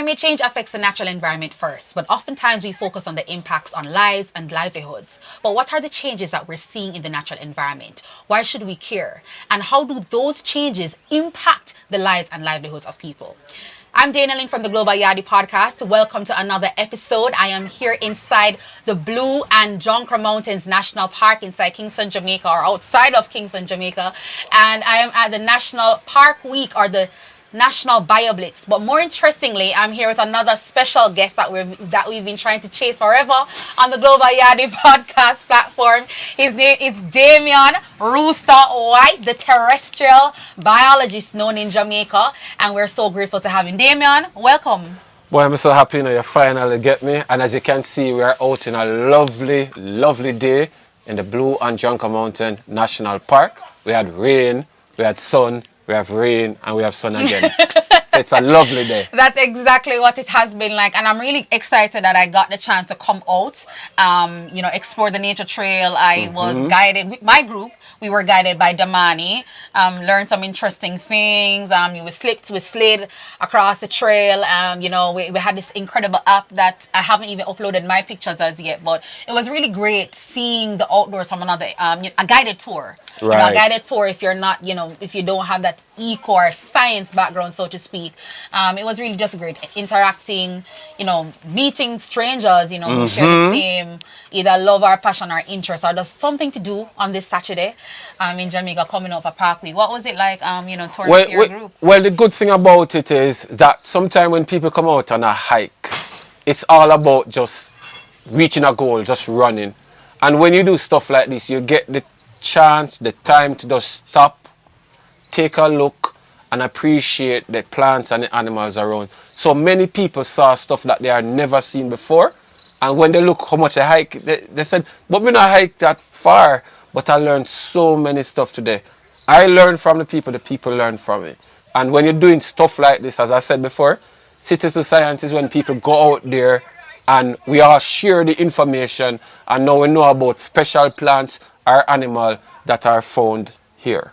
Climate change affects the natural environment first, but oftentimes we focus on the impacts on lives and livelihoods. But what are the changes that we're seeing in the natural environment? Why should we care? And how do those changes impact the lives and livelihoods of people? I'm Damion from the Global Yaadie podcast. Welcome to another episode. I am here inside the Blue and Jonker Mountains National Park inside Kingston, Jamaica, or outside of Kingston, Jamaica. And I am at the National Park Week, or the National BioBlitz. But more interestingly, I'm here with another special guest that we've been trying to chase forever on the Global Yaadie podcast platform. His name is Damion Rooster Whyte, the terrestrial biologist known in Jamaica, and we're so grateful to have him. Damion, welcome. Boy, I'm so happy you finally get me. And as you can see, we are out in a lovely, lovely day in the Blue and Jonker Mountain National Park. We had rain, we had sun, we have rain, and we have sun again. So it's a lovely day. That's exactly what it has been like. And I'm really excited that I got the chance to come out, explore the nature trail. I was guided, with my group, we were guided by Damion, learned some interesting things. We slid across the trail. We had this incredible app that I haven't even uploaded my pictures as yet, but it was really great seeing the outdoors from another, a guided tour. Right. A guided tour if you're not, if you don't have that eco or science background, so to speak. It was really just great interacting, meeting strangers, who share the same either love or passion or interest, or there's something to do on this Saturday in Jamaica coming off a park week. What was it like, touring with your group? Well, the good thing about it is that sometimes when people come out on a hike, it's all about just reaching a goal, just running. And when you do stuff like this, you get the chance, the time to just stop, take a look, and appreciate the plants and the animals around. So many people saw stuff that they had never seen before, and when they look how much I hike, they said, but we not hike that far, but I learned so many stuff today. I learned from the people learn from me. And when you're doing stuff like this, as I said before, citizen science is when people go out there and we all share the information, and now we know about special plants or animals that are found here.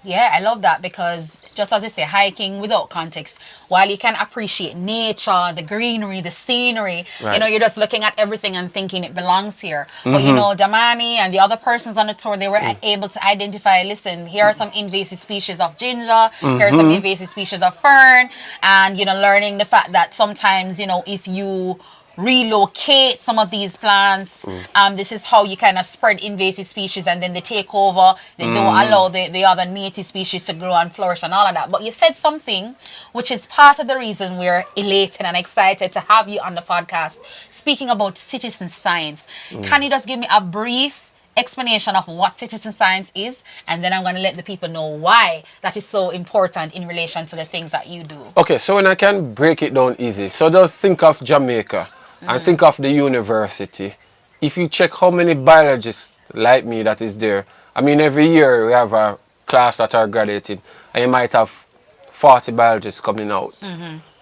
Yeah, I love that, because just as I say, hiking without context, while you can appreciate nature, the greenery, the scenery, right, you're just looking at everything and thinking it belongs here. But Damion and the other persons on the tour, they were able to identify, listen, here are some invasive species of ginger, here are some invasive species of fern, and, learning the fact that sometimes, if you relocate some of these plants, this is how you kind of spread invasive species, and then they take over, they don't allow the other native species to grow and flourish and all of that. But you said something which is part of the reason we're elated and excited to have you on the podcast, speaking about citizen science. Can you just give me a brief explanation of what citizen science is, and then I'm going to let the people know why that is so important in relation to the things that you do? Okay, so when I can break it down easy, so just think of Jamaica and think of the university. If you check how many biologists like me that is there, I mean, every year we have a class that are graduating, and you might have 40 biologists coming out.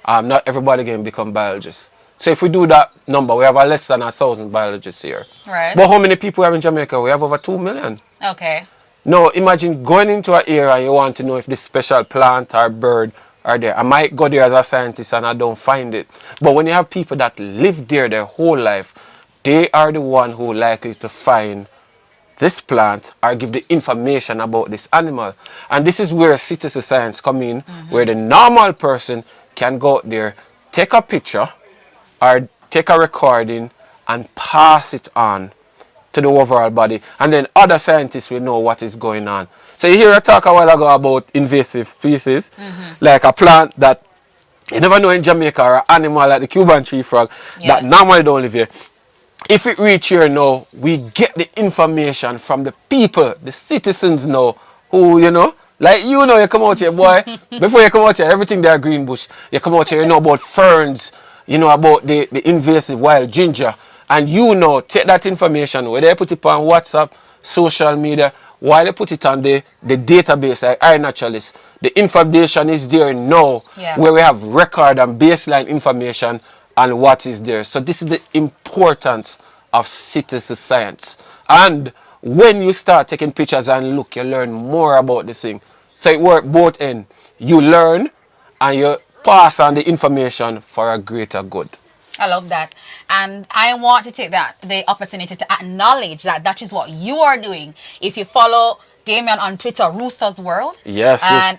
Not everybody can become biologists. So if we do that number, we have less than 1,000 biologists here. Right. But how many people we have in Jamaica? We have over 2 million. Okay. Now, imagine going into an area and you want to know if this special plant or bird are there. I might go there as a scientist and I don't find it. But when you have people that live there their whole life, they are the one who are likely to find this plant or give the information about this animal. And this is where citizen science come in, where the normal person can go out there, take a picture or take a recording and pass it on to the overall body, and then other scientists will know what is going on. So you hear a talk a while ago about invasive species, like a plant that you never know in Jamaica, or an animal like the Cuban tree frog that normally don't live here. If it reach here now, we get the information from the people, the citizens now, who, like you come out here, boy, before you come out here, everything there green bush. You come out here, you know about ferns, about the invasive wild ginger. And take that information, whether you put it on WhatsApp, social media, while you put it on the database like iNaturalist, the information is there now, where we have record and baseline information on what is there. So this is the importance of citizen science. And when you start taking pictures and look, you learn more about this thing. So it works both ends. You learn and you pass on the information for a greater good. I love that. And I want to take the opportunity to acknowledge that that is what you are doing. If you follow Damion on Twitter, Rooster's World. Yes. And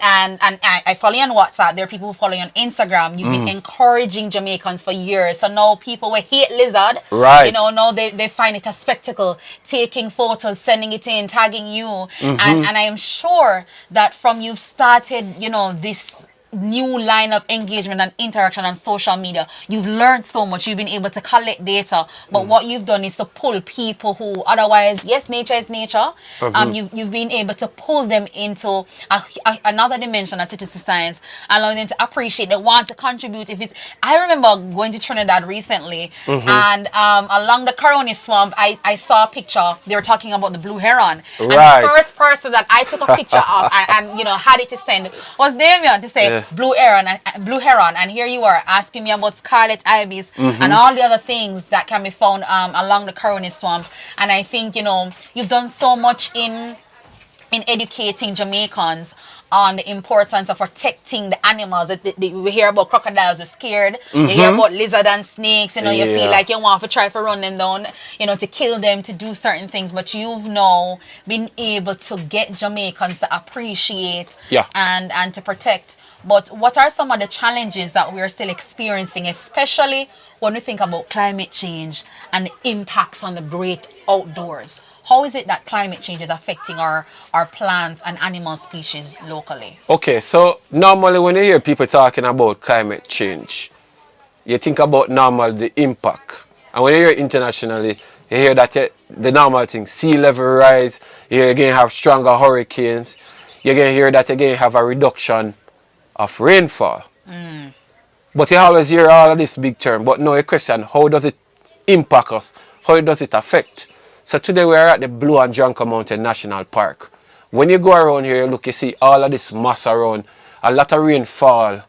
I follow you on WhatsApp. There are people who follow you on Instagram. You've been encouraging Jamaicans for years. So now people will hate lizard. Right. You know, now they find it a spectacle, taking photos, sending it in, tagging you. And I am sure that from you've started, you know, this new line of engagement and interaction on social media, you've learned so much. You've been able to collect data, but what you've done is to pull people who otherwise, yes, nature is nature. You've been able to pull them into another dimension of citizen science, allowing them to appreciate, they want to contribute. I remember going to Trinidad recently, and along the Coroni swamp, I saw a picture. They were talking about the blue heron, and the first person that I took a picture of and you know had it to send was Damion to say blue heron, and here you are asking me about scarlet ibis and all the other things that can be found along the Coroni swamp. And I think, you know, you've done so much in educating Jamaicans on the importance of protecting the animals. We hear about crocodiles, we're scared. You hear about lizards and snakes, you know, you feel like you want to try to run them down, you know, to kill them, to do certain things. But you've now been able to get Jamaicans to appreciate and to protect. But what are some of the challenges that we're still experiencing, especially when we think about climate change and the impacts on the great outdoors? How is it that climate change is affecting our plants and animal species locally? Okay, so normally when you hear people talking about climate change, you think about the impact. And when you hear internationally, you hear that the normal thing, sea level rise, you're going to have stronger hurricanes, you're going to hear that you're going to have a reduction of rainfall. But you always hear all of this big term, but no, a question, how does it impact us? How does it affect? So today we are at the Blue and Jonker Mountain National Park. When you go around here, you see all of this mass around, a lot of rainfall.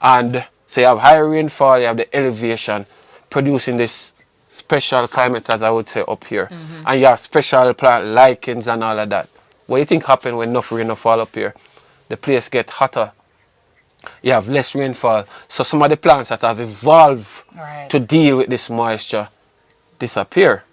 And so you have high rainfall, you have the elevation, producing this special climate, as I would say, up here. And you have special plant lichens and all of that. What do you think happens when enough rain fall up here? The place gets hotter. You have less rainfall. So some of the plants that have evolved to deal with this moisture disappear.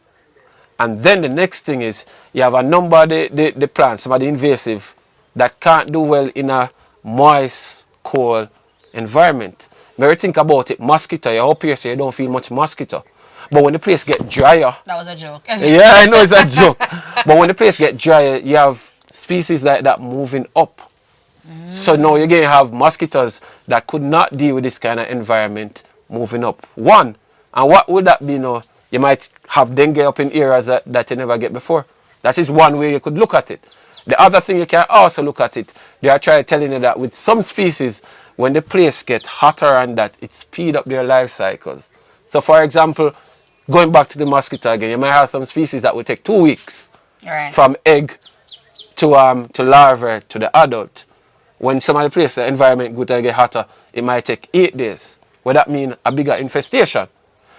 And then the next thing is you have a number of the plants, some of the invasive, that can't do well in a moist, cold environment. Maybe think about it, mosquito. You're up here so you don't feel much mosquito. But when the place gets drier... That was a joke. Yeah, I know it's a joke. But when the place gets drier, you have species like that moving up. So now you're going to have mosquitoes that could not deal with this kind of environment moving up. One, and what would that be now? You might have dengue up in areas that you never get before. That is one way you could look at it. The other thing you can also look at it, they are trying telling you that with some species, when the place gets hotter and that, it speed up their life cycles. So for example, going back to the mosquito again, you might have some species that will take 2 weeks from egg to larvae to the adult. When some of the place, the environment good and get hotter, it might take 8 days. What that mean? A bigger infestation.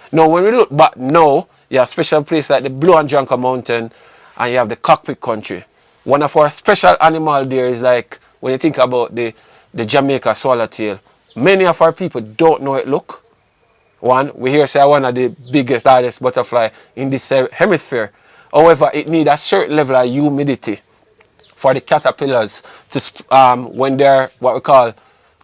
Now, when we look back now, you have special places like the Blue and Jonker Mountain and you have the cockpit country. One of our special animals there is like, when you think about the Jamaica swallowtail, many of our people don't know it look. One, we hear say one of the biggest, largest butterfly in this hemisphere. However, it needs a certain level of humidity for the caterpillars to, when they're what we call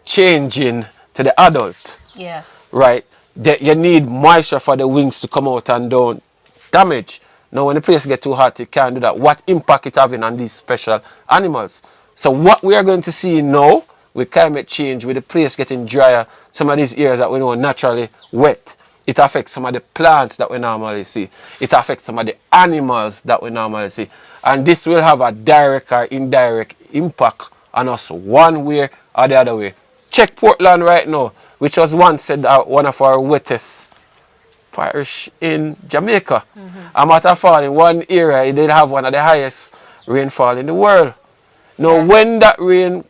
changing to the adult. Yes. Right? You need moisture for the wings to come out and don't damage. Now, when the place gets too hot, you can't do that. What impact it having on these special animals? So what we are going to see now with climate change, with the place getting drier, some of these areas that we know are naturally wet, it affects some of the plants that we normally see. It affects some of the animals that we normally see. And this will have a direct or indirect impact on us one way or the other way. Check Portland right now, which was once said one of our wettest parish in Jamaica. A matter of fact, in one area, it did have one of the highest rainfall in the world. Now, when that rain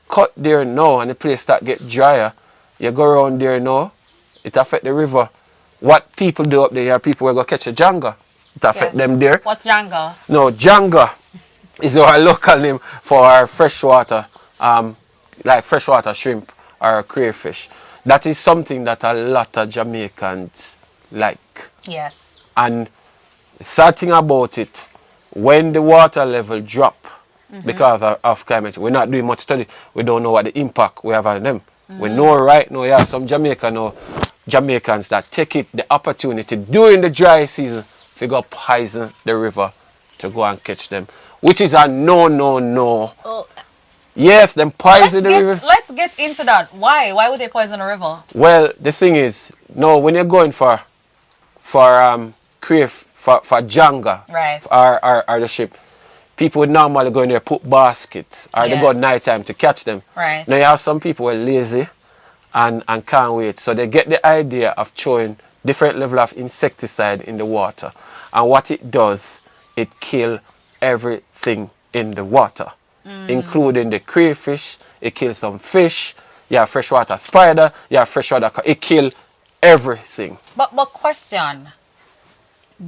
cut there now and the place start get drier, you go around there now, it affect the river. What people do up there, people will go catch a janga. It affect them there. What's janga? No, janga is our local name for our freshwater, like freshwater shrimp or a crayfish. That is something that a lot of Jamaicans like. Yes. And the sad thing about it, when the water level drop because of climate, we're not doing much study. We don't know what the impact we have on them. We know right now, yeah, some Jamaicans that take it the opportunity during the dry season to go poison the river to go and catch them, which is a no. Oh, Yes, them poison the river. let's get into that. Why would they poison the river? Well, the thing is, no, when you're going for Janga, Right. or the ship, people would normally go in there, put baskets, or they go at night time to catch them. Right. Now you have some people who are lazy and can't wait, so they get the idea of throwing different level of insecticide in the water, and what it does, it kill everything in the water, including the crayfish. It kills some fish. You have freshwater spider. You have freshwater. It kill everything. But question,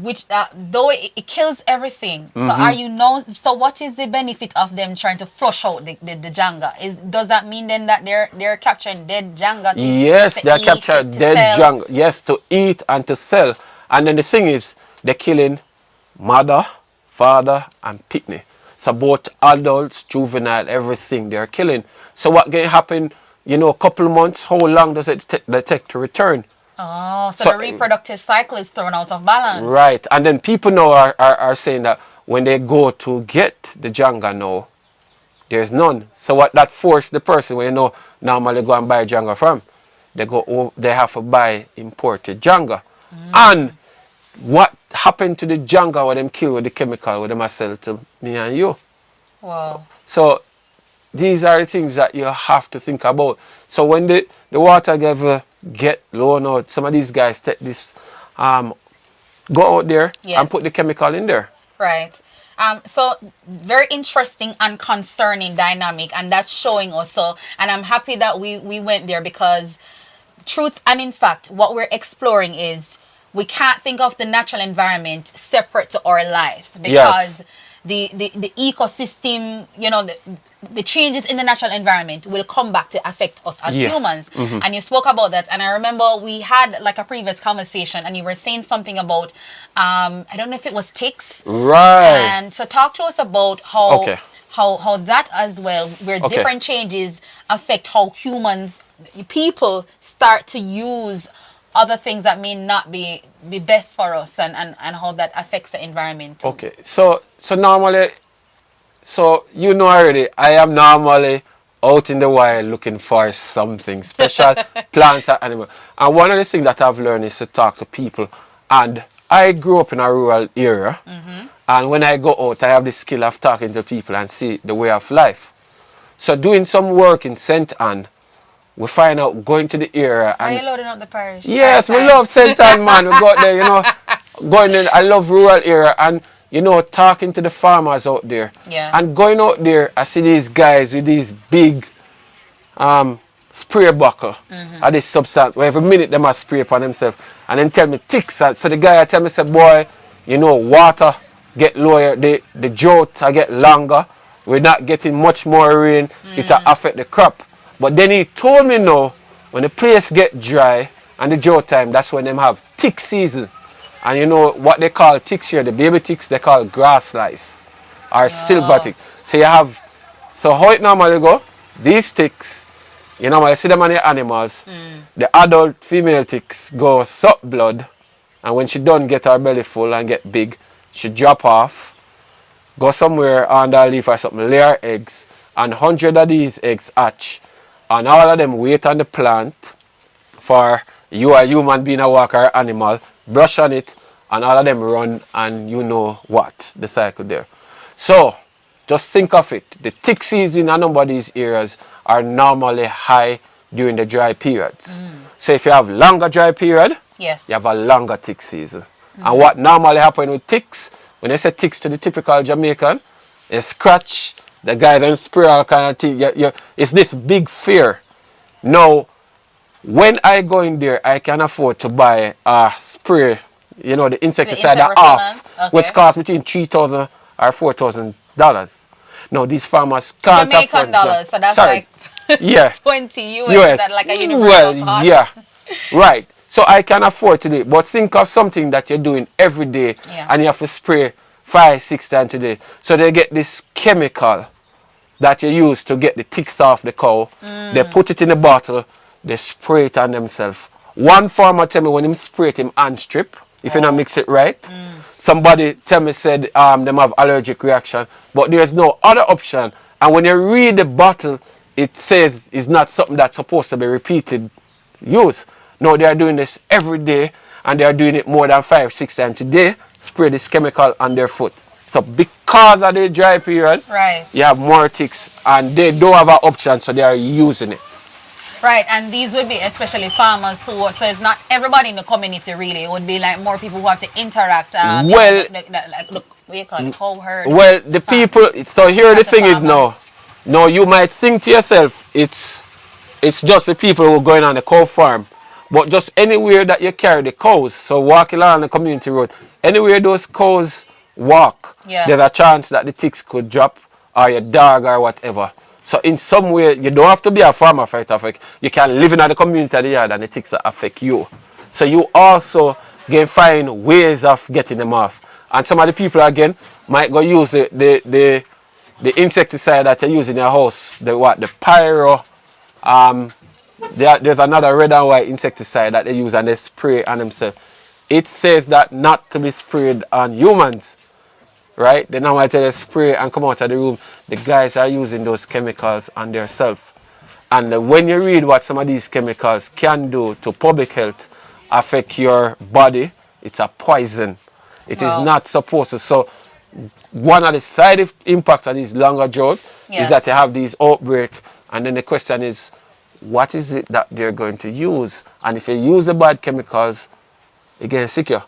which though it kills everything, so are you so what is the benefit of them trying to flush out the janga? Does that mean then that they're capturing dead janga? Yes, to they're eat, capturing to dead sell? janga. Yes, to eat and to sell. And then the thing is, they're killing mother, father, and pitney. So both adults, juvenile, everything they're killing. So what can happen, a couple months, how long does it take to return? Oh, so the reproductive cycle is thrown out of balance. Right. And then people now are saying that when they go to get the janga now, there's none. So what that forced the person where normally go and buy janga from, they have to buy imported janga. And what happened to the janga when them kill with the chemical when them sell to me and you? Wow. So these are the things that you have to think about. So when the water level get low now, some of these guys take this, go out there and put the chemical in there. Right. So very interesting and concerning dynamic, and that's showing us. So, and I'm happy that we went there, because truth and in fact, what we're exploring is we can't think of the natural environment separate to our lives, because the ecosystem, the changes in the natural environment will come back to affect us as humans. And you spoke about that, and I remember we had like a previous conversation, and you were saying something about I don't know if it was ticks, right? And so talk to us about how that as well, where different changes affect how people start to use other things that may not be best for us, and how that affects the environment too. Okay, so normally, already, I am normally out in the wild looking for something special, plant or animal. And one of the things that I've learned is to talk to people. And I grew up in a rural area, and when I go out, I have the skill of talking to people and see the way of life. So doing some work in St. Anne, we find out going to the area. And are you loading up the parish? Yes, we love St. Anne, man. We go out there, going in. I love rural area, and talking to the farmers out there. Yeah. And going out there, I see these guys with these big spray buckle of this substance where every minute they must spray upon themselves, and then tell me ticks. So the guy tell me, say, boy, water get lower, the drought get longer, we're not getting much more rain, it'll affect the crop. But then he told me now, when the place get dry and the drought time, that's when them have tick season. And what they call ticks here, the baby ticks, they call grass lice or silver tick. So how it normally go, these ticks, you see them on the animals, the adult female ticks go suck blood, and when she done get her belly full and get big, she drop off, go somewhere under a leaf or something, lay her eggs, and 100 of these eggs hatch, and all of them wait on the plant for you, a human being, a walk or animal, brush on it, and all of them run, and the cycle there. So just think of it. The tick season in a number of these areas are normally high during the dry periods. So if you have longer dry period, you have a longer tick season. And what normally happens with ticks, when they say ticks to the typical Jamaican, they scratch, the guy then spray all kind of thing. It's this big fear. Now, when I go in there, I can afford to buy a spray, the insecticide off, which costs between $3,000 or $4,000. No, these farmers can't Jamaican afford dollars, so that's sorry. Yeah. 20 US, US. that like a Well, universal cost. yeah. Right. So I can afford to do it. But think of something that you're doing every day Yeah. and you have to spray 5, 6 times a day. So they get this chemical that you use to get the ticks off the cow. They put it in a bottle, they spray it on themselves. One farmer tell me when him spray it, him hand strip, if you don't mix it right. Somebody tell me said them have allergic reaction, but there's no other option. And when you read the bottle, it says it's not something that's supposed to be repeated use. No, they are doing this every day and they are doing it more than 5, 6 times a day, spray this chemical on their foot. So because of the dry period, Right. you have more ticks and they don't have an option, so they are using it. Right, and these would be especially farmers who, so it's not everybody in the community really. It would be like more people who have to interact. Well, Like, look, what do you call it? Cow herd. Well, the people, so here the That's the thing is farmers. no, you might think to yourself, it's just the people who are going on the cow farm. But just anywhere that you carry the cows, so walking along the community road, anywhere those cows walk, Yeah. there's a chance that the ticks could drop or your dog or whatever. So in some way, you don't have to be a farmer for it to affect. You can live in the community of the yard and the ticks that affect you. So you also can find ways of getting them off. And some of the people again might go use the insecticide that you use in your house, the pyro. There's another red and white insecticide that they use and they spray on themselves. It says that not to be sprayed on humans, right? They now tell you spray and come out of the room. The guys are using those chemicals on themselves. And when you read what some of these chemicals can do to public health, affect your body, it's a poison. It is Wow. not supposed to. So one of the side impacts of this longer drought Yes. is that you have these outbreaks. And then the question is, what is it that they're going to use? And if you use the bad chemicals, it can sick you.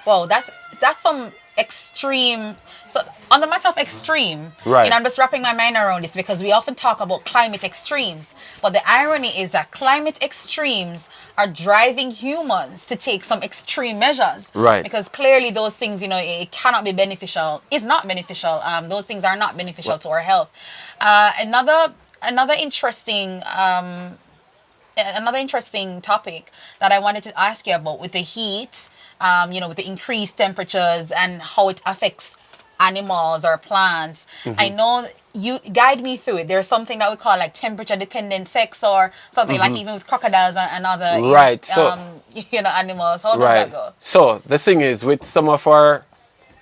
Well, that's some extreme. So on the matter of extreme, Right. I'm just wrapping my mind around this because we often talk about climate extremes, but the irony is that climate extremes are driving humans to take some extreme measures. Right. Because clearly those things, it cannot be beneficial. It's not beneficial. Those things are not beneficial to our health. Another interesting. Another interesting topic that I wanted to ask you about with the heat, with the increased temperatures and how it affects animals or plants. I know you guide me through it. There's something that we call like temperature dependent sex or something like even with crocodiles and other Right, so- animals. How does Right. that go? So the thing is, with some of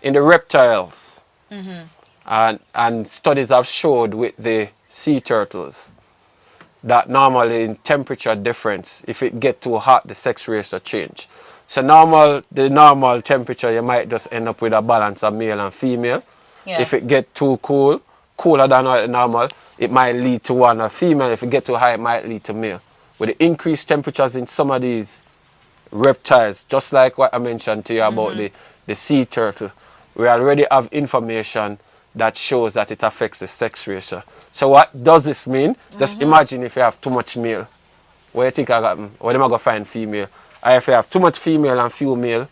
in the reptiles, and studies have showed with the sea turtles that normally in temperature difference, if it get too hot, the sex ratio change. So the normal temperature, you might just end up with a balance of male and female. Yes. If it get too cool, cooler than normal, it might lead to one or female. If it get too high, it might lead to male. With the increased temperatures in some of these reptiles, just like what I mentioned to you about the sea turtle, we already have information that shows that it affects the sex ratio. So what does this mean? Just imagine if you have too much male. What do you think I got? What am I going to find female? Or if you have too much female and few male,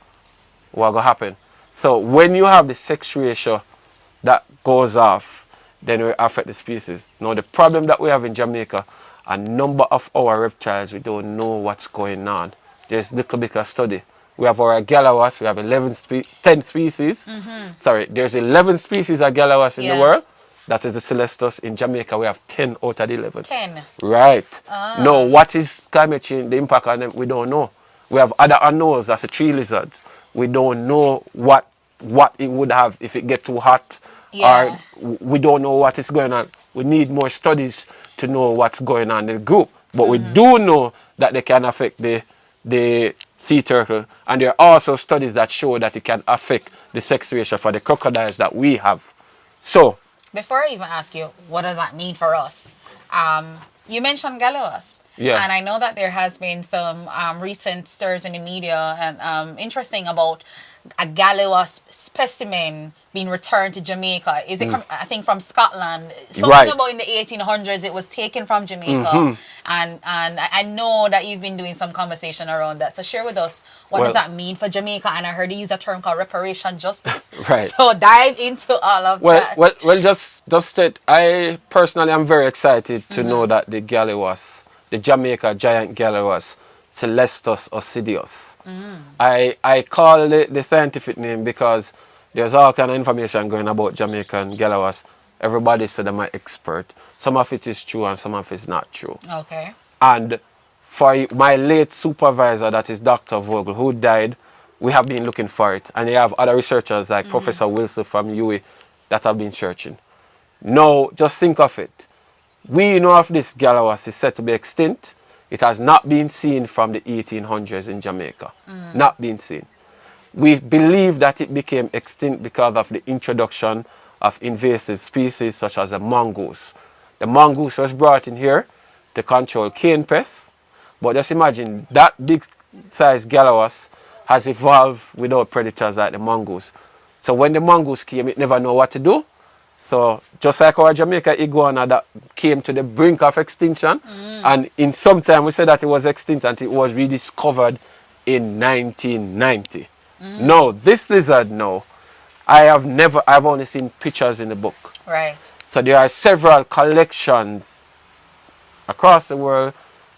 what going to happen? So when you have the sex ratio that goes off, then it will affect the species. Now the problem that we have in Jamaica, a number of our reptiles, we don't know what's going on. There's little bit of study. We have our galawas, we have 10 species. Sorry, there's 11 species of galawas in the Yeah. world. That is the Celestus. In Jamaica, we have 10 out of the 11. 10. Right. No, what is climate change, the impact on them, we don't know. We have other unknowns, that's a tree lizard. We don't know what it would have if it get too hot. Yeah. Or we don't know what is going on. We need more studies to know what's going on in the group. But we do know that they can affect the sea turtle. And there are also studies that show that it can affect the sex ratio for the crocodiles that we have. So, Before I even ask you, what does that mean for us? You mentioned gallows. Yeah. And I know that there has been some recent stirs in the media and interesting about a Galloway specimen being returned to Jamaica. Is it, I think, from Scotland? Something Right. about in the 1800s it was taken from Jamaica. And I know that you've been doing some conversation around that. So share with us, what Well- does that mean for Jamaica? And I heard you use a term called reparation justice. Right. So dive into all of that. Well, just state, I personally am very excited to know that the Galliwas, the Jamaica giant Galliwas, Celestus Ossidius. I call it the scientific name because there's all kind of information going about Jamaican Galliwas. Everybody said I'm an expert. Some of it is true and some of it is not true. Okay. And for my late supervisor, that is Dr. Vogel, who died, we have been looking for it. And you have other researchers like Professor Wilson from UWI that have been searching. Now, just think of it. We know of this Galawas is said to be extinct. It has not been seen from the 1800s in Jamaica. Not been seen. We believe that it became extinct because of the introduction of invasive species such as the mongoose. The mongoose was brought in here to control cane pests. But just imagine that big size Galawas has evolved without predators like the mongoose. So when the mongoose came, it never know what to do. So just like our Jamaica iguana that came to the brink of extinction, and in some time we said that it was extinct until it was rediscovered in 1990. No, this lizard, no. I've only seen pictures in the book. Right. So there are several collections across the world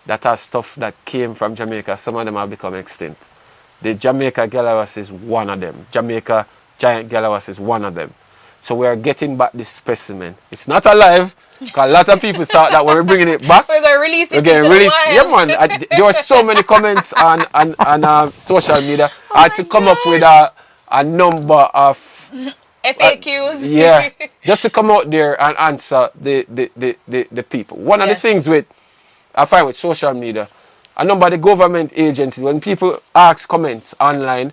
that are stuff that came from Jamaica. Some of them have become extinct. The Jamaica Galawas is one of them. Jamaica giant Galawas is one of them. So we are getting back this specimen. It's not alive, because a lot of people thought that when we're bringing it back, We're going to release it we're getting into the released. wild. Yeah, man. There were so many comments on social media. I had to come up with a number of FAQs. yeah, just to come out there and answer the people. One of the Yes. things I find with social media, a number of the government agencies, when people ask comments online,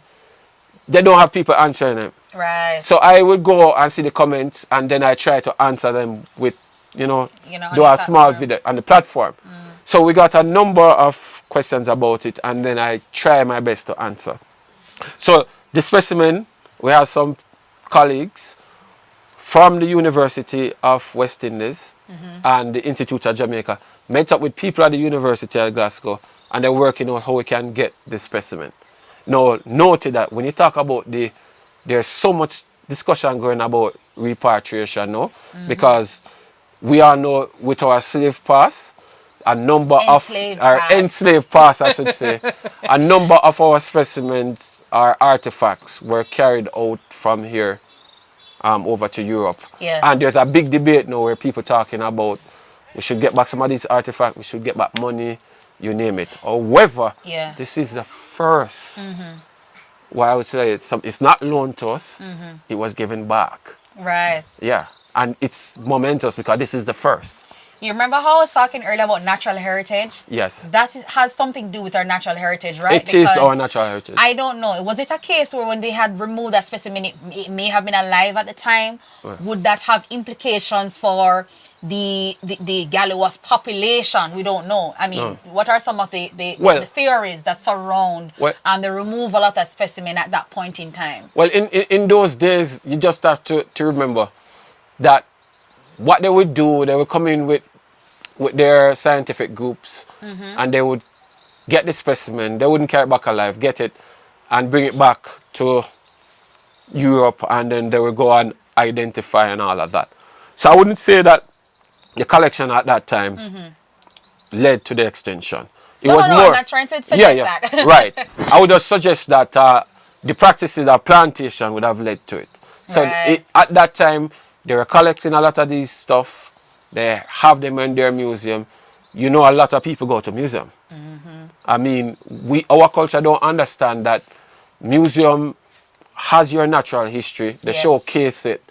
they don't have people answering them. Right. So I would go and see the comments and then I try to answer them with, on do the a small platform. video on the platform. So we got a number of questions about it and then I try my best to answer. So the specimen, we have some colleagues from the University of West Indies and the Institute of Jamaica met up with people at the University of Glasgow and they're working on how we can get the specimen. Now, noted that when you talk about there's so much discussion going about repatriation now because we all know with our slave pass, a number Enslaved of our pass. enslaved pass, I should say, a number of our specimens or artifacts were carried out from here over to Europe. Yes. And there's a big debate now where people talking about we should get back some of these artifacts, we should get back money, you name it. However, Yeah. this is the first. Well, I would say it's not loaned to us, it was given back. Right. Yeah. And it's momentous because this is the first. You remember how I was talking earlier about natural heritage? Yes. That has something to do with our natural heritage, right? It is Because our natural heritage. I don't know. Was it a case where when they had removed that specimen, it may have been alive at the time? Right. Would that have implications for the Galloway's population? We don't know. I mean, what are some of the theories that surround the removal of that specimen at that point in time? Well, in those days, you just have to remember that what they would do, they would come in with their scientific groups and they would get the specimen, they wouldn't carry it back alive, get it and bring it back to Europe and then they would go and identify and all of that. So I wouldn't say that the collection at that time led to the extinction. It was more, I'm not trying to suggest that. Right. I would just suggest that the practices of plantation would have led to it. So Right. at that time, they were collecting a lot of these stuff. They have them in their museum. You know, a lot of people go to museum. I mean, our culture don't understand that museum has your natural history. They Yes. showcase it.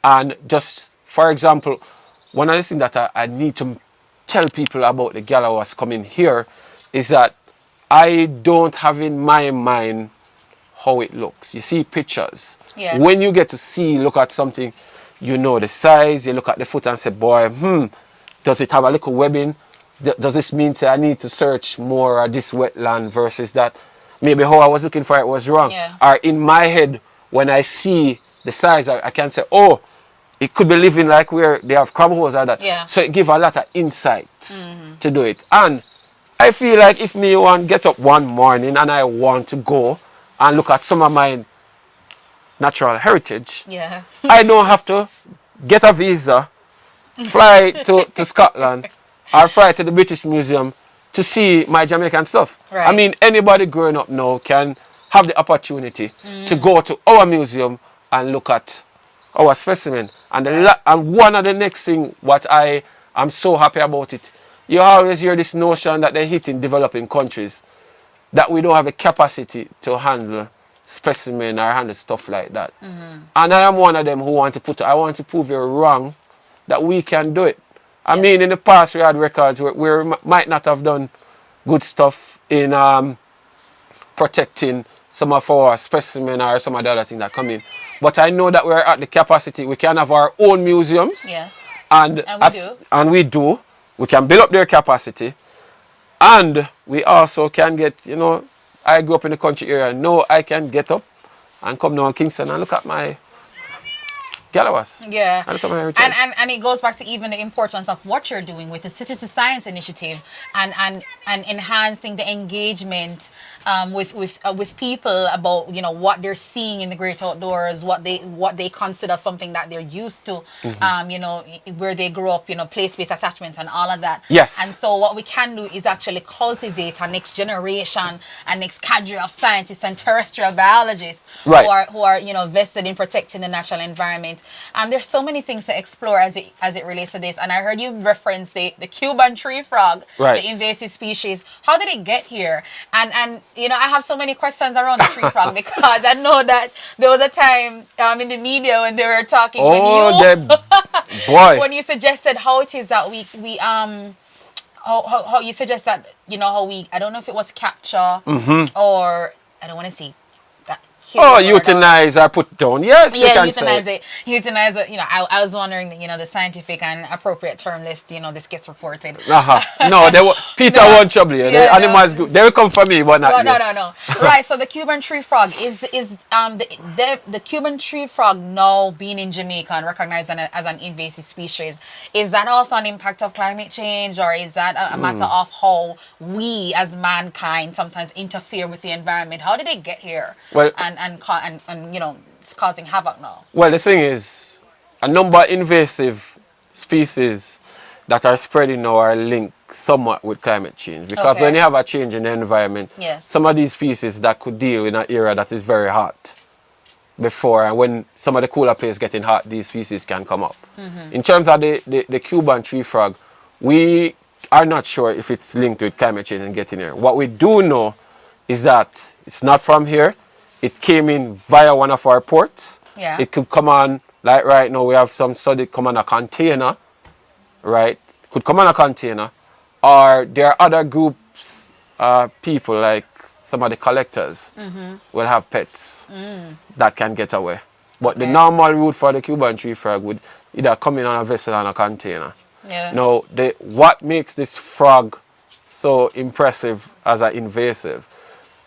And just, for example, one of the things that I need to tell people about the Galawas coming here is that I don't have in my mind how it looks. You see pictures. Yes. When you get to look at something, you know the size, you look at the foot and say, boy, does it have a little webbing? Does this mean say I need to search more of this wetland versus that? maybe how I was looking for it was wrong. Yeah. Or in my head, when I see the size, I can say, oh, it could be living like where they have crab holes or that. Yeah. So it gives a lot of insights to do it. And I feel like if me want get up one morning and I want to go and look at some of my natural heritage, Yeah. I don't have to get a visa, fly to Scotland, or fly to the British Museum to see my Jamaican stuff. Right. I mean, anybody growing up now can have the opportunity to go to our museum and look at our specimen. And, and one of the next thing what I am so happy about it, you always hear this notion that they hit in developing countries, that we don't have the capacity to handle specimen or handle stuff like that. And I am one of them who I want to prove you wrong that we can do it. I mean, in the past we had records where we might not have done good stuff in protecting some of our specimen or some of the other things that come in. But I know that we're at the capacity. We can have our own museums. Yes. And we do. And we do. We can build up their capacity. And we also can get, you know, I grew up in the country area. Now I can get up and come down to Kingston and look at my Galawas. Yeah. And look at my heritage. And it goes back to even the importance of what you're doing with the Citizen Science Initiative and enhancing the engagement with people about, you know, what they're seeing in the great outdoors, what they consider something that they're used to, you know, where they grow up, you know, place-based attachments and all of that. Yes. And so what we can do is actually cultivate our next generation and next cadre of scientists and terrestrial biologists who are you know, vested in protecting the natural environment. There's so many things to explore as it relates to this. And I heard you reference the Cuban tree frog, the invasive species. How did it get here? And you know, I have so many questions around the tree frog because I know that there was a time in the media when they were talking when you suggested how it is that we how you suggest that, you know, how we, I don't know if it was capture or I don't want to see that. Oh, euthanize or put down. Yes, yeah, euthanize it. Euthanize it. You know, I was wondering, you know, the scientific and appropriate term list, you know, this gets reported. No, Peter won't trouble you. The animals, they will come for me, but not you. No. Right, so the Cuban tree frog, is the Cuban tree frog now being in Jamaica and recognized as an invasive species, is that also an impact of climate change, or is that a matter of how we as mankind sometimes interfere with the environment? How did it get here? Well, and you know, it's causing havoc now. Well, the thing is, a number of invasive species that are spreading now are linked somewhat with climate change, because when you have a change in the environment, some of these species that could deal in an area that is very hot before, and when some of the cooler places getting hot, these species can come up. In terms of the Cuban tree frog, we are not sure if it's linked with climate change and getting here. What we do know is that it's not from here. It came in via one of our ports. Yeah. It could come on, like right now we have some study come on a container, right? Could come on a container. Or there are other groups, people like some of the collectors will have pets that can get away. But the normal route for the Cuban tree frog would either come in on a vessel or on a container. Yeah. Now, what makes this frog so impressive as an invasive,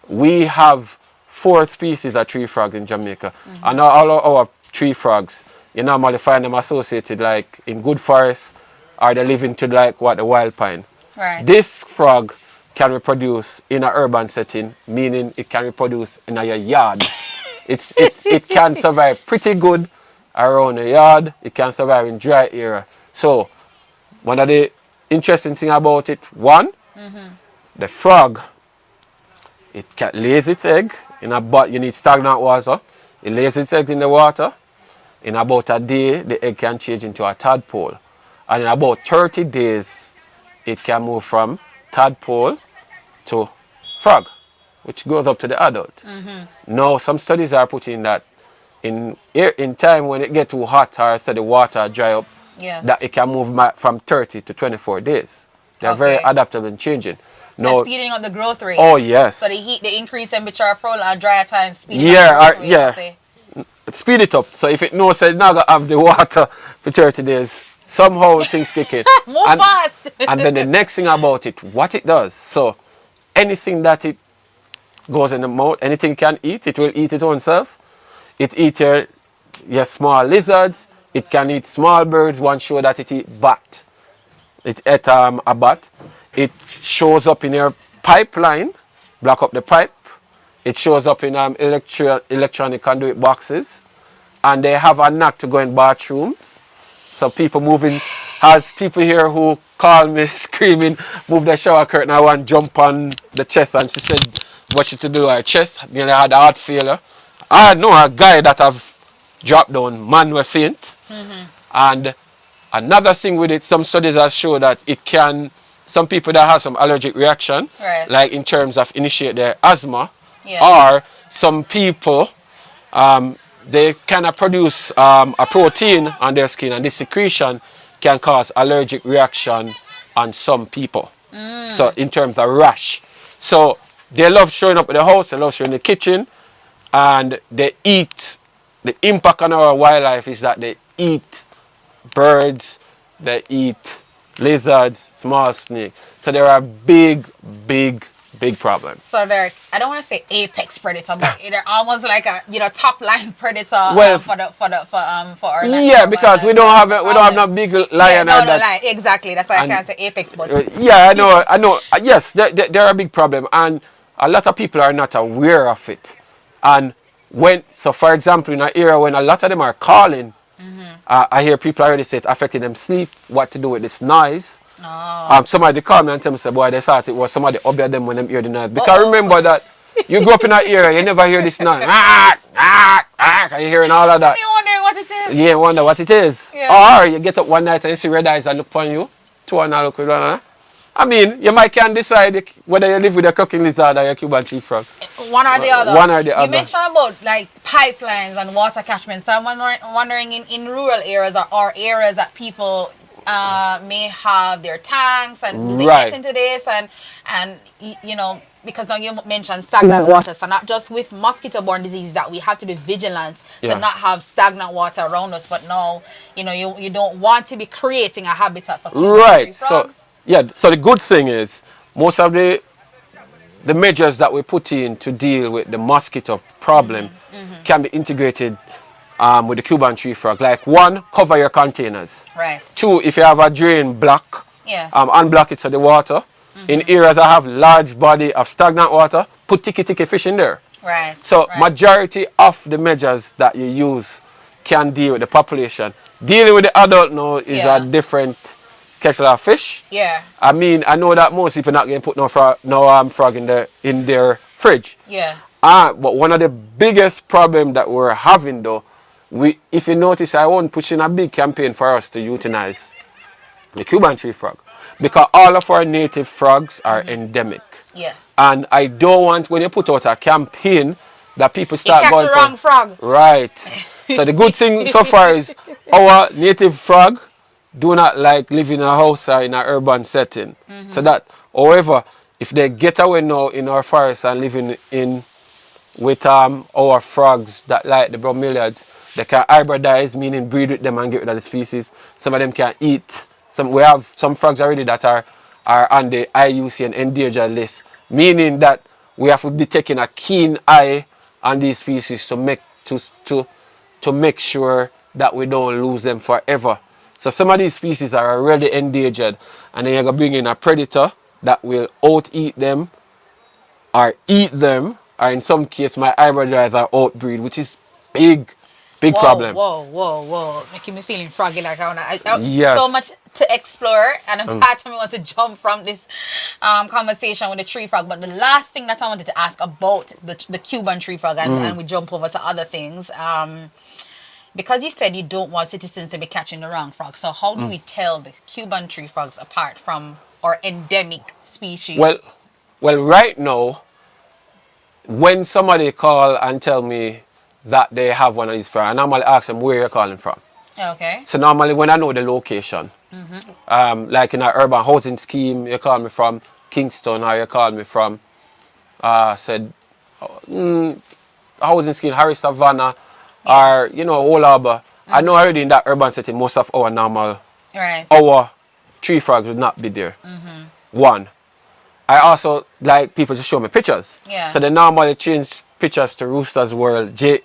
we have 4 species of tree frog in Jamaica. And all of our tree frogs, you normally find them associated like in good forests, or they live into like the wild pine. Right. This frog can reproduce in an urban setting, meaning it can reproduce in your yard. It can survive pretty good around a yard. It can survive in dry area. So one of the interesting thing about it, one, the frog, it lays its egg in a but you need stagnant water. It lays its egg in the water. In about a day, the egg can change into a tadpole. And in about 30 days, it can move from tadpole to frog, which goes up to the adult. Now, some studies are putting that in time when it gets too hot or so the water dry up, that it can move from 30 to 24 days. They're very adaptable and changing. So speeding up the growth rate. Oh, yes. So the heat, the increased temperature, prolonged drier time, speeding up the growth rate. Speed it up. So if it knows it's not going to have the water for 30 days, somehow things kick in. Move fast. And then the next thing about it, what it does. So anything that it goes in the mouth. Anything it can eat, it will eat its own self. It eats your small lizards. It can eat small birds. One show that it eat bat. It ate a bat. It shows up in your pipeline, block up the pipe. It shows up in electronic conduit boxes. And they have a knack to go in bathrooms. So people moving, has people here who call me screaming, move the shower curtain, I want to jump on the chest. And she said, what she to do her chest, nearly had a heart failure. I know a guy that have dropped down, man were faint. And another thing with it, some studies have shown that it can, some people that have some allergic reaction, like in terms of initiate their asthma, or some people, they cannot produce a protein on their skin, and this secretion can cause allergic reaction on some people. So in terms of rash. So they love showing up at the house, they love showing in the kitchen, and they eat. The impact on our wildlife is that they eat birds, they eat lizards, small snake. So there are big problems. So they're, I don't want to say apex predator, but they're almost like a top line predator well, for our yeah, because we don't have no big lion. Lion. Exactly. That's why I can't say apex, but yeah, I know. Yes, they're a big problem, and a lot of people are not aware of it. And so for example, in an era when a lot of them are calling, I hear people already say it affected them sleep, what to do with this noise. Somebody call me and tell me, say, boy, they thought it was somebody up them when them hear the noise. Because remember that you grew up in that area, you never hear this noise. Are you hearing all of that? You're wondering what it is. Yeah, wonder what it is. Yeah. Or you get up one night and you see red eyes and look upon you. Two and look with one another. I mean, you might can decide whether you live with a cooking lizard or your Cuban tree frog. One or the other. One or the other. You mentioned about like pipelines and water catchments. So I'm wondering in rural areas or areas that people may have their tanks and do they get into this and because now you mentioned stagnant water, so not just with mosquito-borne diseases that we have to be vigilant to not have stagnant water around us, but now you don't want to be creating a habitat for Cuban tree frogs. So the good thing is most of the measures that we put in to deal with the mosquito problem can be integrated with the Cuban tree frog. Like one, cover your containers. Right. Two, if you have a drain block, unblock it so the water. In areas that have large body of stagnant water, put ticky fish in there. Right. So majority of the measures that you use can deal with the population. Dealing with the adult now is a different kettle of fish. Yeah. I mean, I know that most people not going to put no frog in their fridge. Yeah. But one of the biggest problem that we're having though, if you notice, I won't push in a big campaign for us to euthanize the Cuban tree frog, because all of our native frogs are endemic. Yes. And I don't want, when you put out a campaign, that people start catch going the wrong frog. Right. So the good thing so far is our native frog do not like living in a house or in an urban setting. So that, however, if they get away now in our forest and living in with our frogs that like the bromeliads, they can hybridize, meaning breed with them and get rid of the species. Some of them can eat. We have some frogs already that are on the IUCN and endangered list, meaning that we have to be taking a keen eye on these species to make sure that we don't lose them forever. So some of these species are already endangered, and then you're going to bring in a predator that will out-eat them or eat them, or in some case my hybridize or outbreed, which is big problem. Whoa. Making me feeling froggy like I yes. So much to explore, and a part of me wants to jump from this conversation with the tree frog. But the last thing that I wanted to ask about the Cuban tree frog, and we jump over to other things, because you said you don't want citizens to be catching the wrong frog. So how do we tell the Cuban tree frogs apart from our endemic species? Well, right now, when somebody call and tell me that they have one of these frogs, I normally ask them where you're calling from. Okay. So normally when I know the location, like in an urban housing scheme, you call me from Kingston, or you call me from, housing scheme, Harris Savannah, or, Old Harbour. I know already in that urban setting, most of our normal, our tree frogs would not be there. One. I also like people to show me pictures. Yeah. So they normally change pictures to Rooster's World, JA.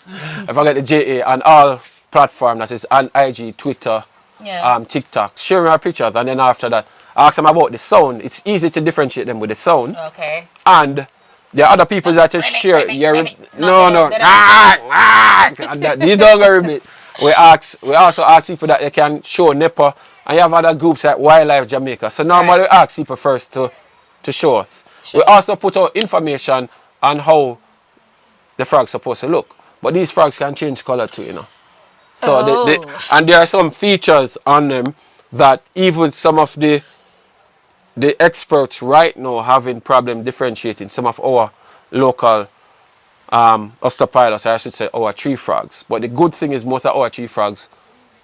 I forget the JA on all platforms, that is on IG, Twitter, Yeah. TikTok. Share me our pictures, and then after that, I ask them about the sound. It's easy to differentiate them with the sound. Okay. And there are other people that just share. No, no. And these don't go ribbit. We also ask people that they can show NEPA, and you have other groups like Wildlife Jamaica. So normally we ask people first to show us. Sure. We also put out information on how the frog's supposed to look. But these frogs can change color too, you know. So and there are some features on them that even some of the experts right now having problem differentiating some of our local osteopilus, or I should say our tree frogs. But the good thing is most of our tree frogs,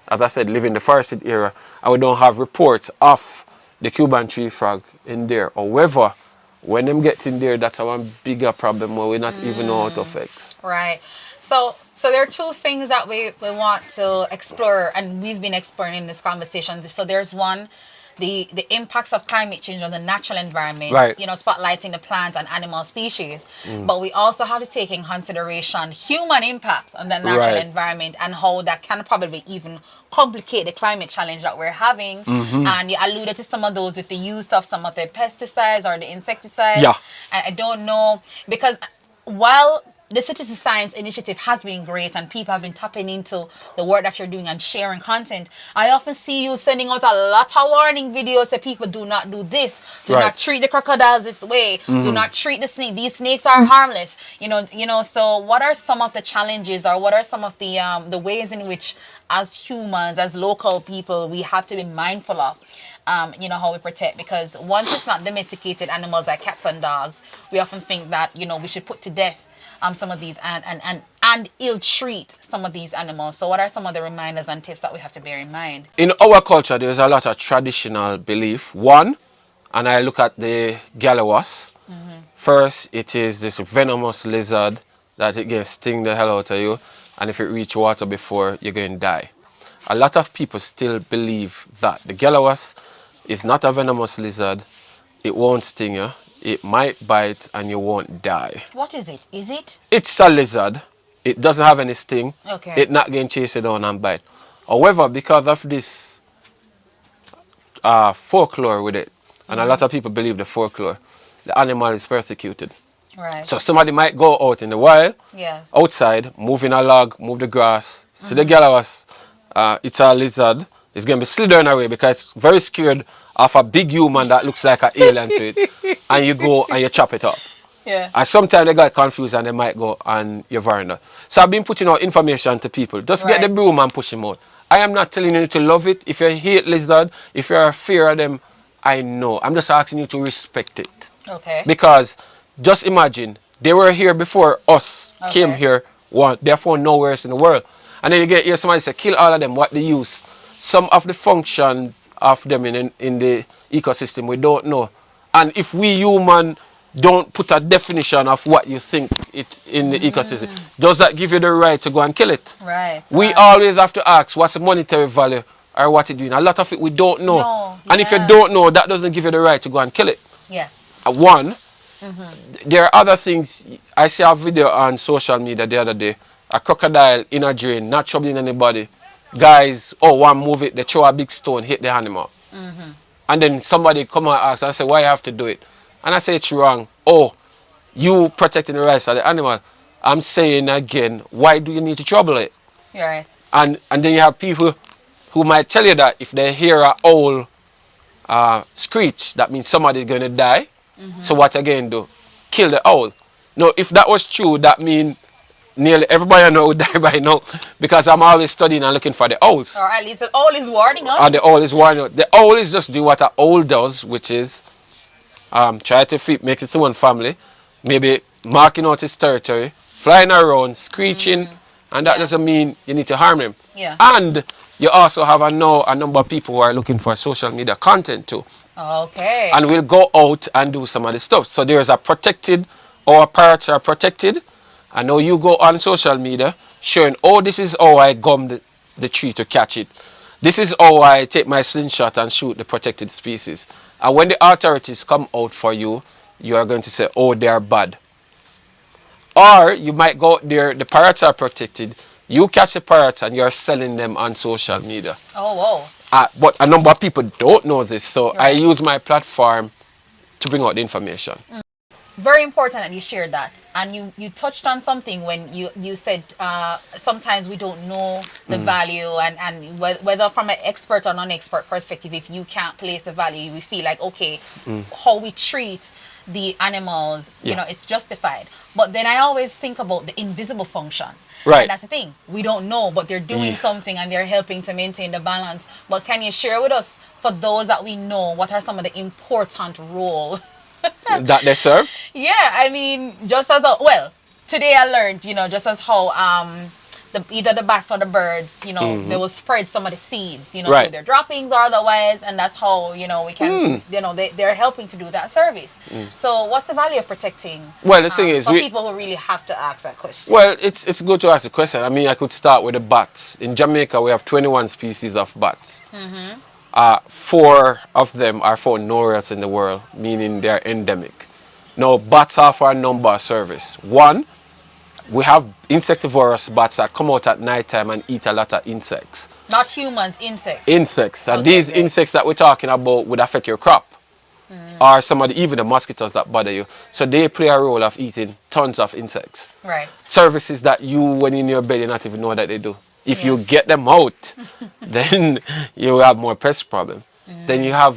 as I said, live in the forested area, and we don't have reports of the Cuban tree frog in there. However, when them get in there, that's our bigger problem where we not even know how to fix. Right. So there are two things that we want to explore, and we've been exploring in this conversation. So there's one, the impacts of climate change on the natural environment, right. You know, spotlighting the plant and animal species. But we also have to take in consideration human impacts on the natural environment and how that can probably even complicate the climate challenge that we're having. And you alluded to some of those with the use of some of the pesticides or the insecticides. Yeah. I don't know, because while the Citizen Science Initiative has been great and people have been tapping into the work that you're doing and sharing content, I often see you sending out a lot of warning videos that people do not do this, do not treat the crocodiles this way, do not treat the snake. These snakes are harmless. You know. So what are some of the challenges, or what are some of the ways in which, as humans, as local people, we have to be mindful of? You know, how we protect, because once it's not domesticated animals like cats and dogs, we often think that, you know, we should put to death some of these and ill-treat some of these animals. So what are some of the reminders and tips that we have to bear in mind? In our culture, there's a lot of traditional belief. One, and I look at the gallowas. First, it is this venomous lizard that it can sting the hell out of you, and if it reach water before, you're going to die. A lot of people still believe that the gallowas is not a venomous lizard. It won't sting you. It might bite and you won't die. What is it? Is it? It's a lizard. It doesn't have any sting. Okay. It's not going to chase you down and bite. However, because of this folklore with it, and a lot of people believe the folklore, the animal is persecuted. Right. So somebody might go out in the wild, yes, outside, moving a log, move the grass. So the gallowas, it's a lizard. It's going to be slithering away because it's very scared of a big human that looks like an alien to it. And you go and you chop it up. Yeah. And sometimes they got confused and they might go on your veranda. So I've been putting out information to people. Just get the broom and push them out. I am not telling you to love it. If you hate lizard, if you're afraid of them, I know. I'm just asking you to respect it. Okay. Because just imagine, they were here before us came here. Therefore nowhere else in the world. And then you get here somebody say, kill all of them. What they use? Some of the functions of them in the ecosystem we don't know. And if we human don't put a definition of what you think it in the ecosystem, does that give you the right to go and kill it? Right. We always have to ask what's the monetary value or what it's doing. A lot of it we don't know. No, and if you don't know, that doesn't give you the right to go and kill it. Yes. One, there are other things. I saw a video on social media the other day. A crocodile in a drain, not troubling anybody. Guys, one move it, they throw a big stone, hit the animal. And then somebody come and ask and say, why you have to do it? And I say it's wrong. Oh, you protecting the rights of the animal. I'm saying again, why do you need to trouble it? You're right. And then you have people who might tell you that if they hear an owl screech, that means somebody's going to die. So what again do? Kill the owl. No, if that was true, that means nearly everybody I know would die by now, because I'm always studying and looking for the owls. Or at least the owl is warning us. Or the owl is warning us. The owl is just doing what an owl does, which is try to make its own family, maybe marking out its territory, flying around, screeching, and that doesn't mean you need to harm them. Yeah. And you also have a number of people who are looking for social media content too. Okay. And will go out and do some of the stuff. So there is a protected, our parrots are protected. I know you go on social media showing, oh, this is how I gummed the tree to catch it. This is how I take my slingshot and shoot the protected species. And when the authorities come out for you, you are going to say, oh, they are bad. Or you might go out there, the parrots are protected. You catch the parrots and you're selling them on social media. Oh, whoa. But a number of people don't know this, so I Right. use my platform to bring out the information. Very important that you shared that, and you touched on something when you said sometimes we don't know the value, and whether from an expert or non-expert perspective, if you can't place the value, we feel like, okay, how we treat the animals, you know, it's justified. But then I always think about the invisible function. Right. And that's the thing, we don't know, but they're doing something and they're helping to maintain the balance. But can you share with us, for those that we know, what are some of the important role That they serve? yeah, I mean, just as a well, today I learned, you know, just as how either the bats or the birds, you know, they will spread some of the seeds, you know, Right. through their droppings or otherwise, and that's how, you know, we can, you know, they're helping to do that service. So, what's the value of protecting? Well, the thing is, for people who really have to ask that question. well, it's good to ask the question. I mean, I could start with the bats. In Jamaica, we have 21 species of bats. 4 of them are found nowhere else in the world, meaning they are endemic. Now, bats offer a number of service. One, we have insectivorous bats that come out at night time and eat a lot of insects. Not humans, insects. Insects. And Okay, these great. insects that we're talking about would affect your crop. Or some of the, even the mosquitoes that bother you. So they play a role of eating tons of insects. Right. Services that you, when in your bed, you not even know that they do. If Yeah. you get them out, then you have more pest problem. Then you have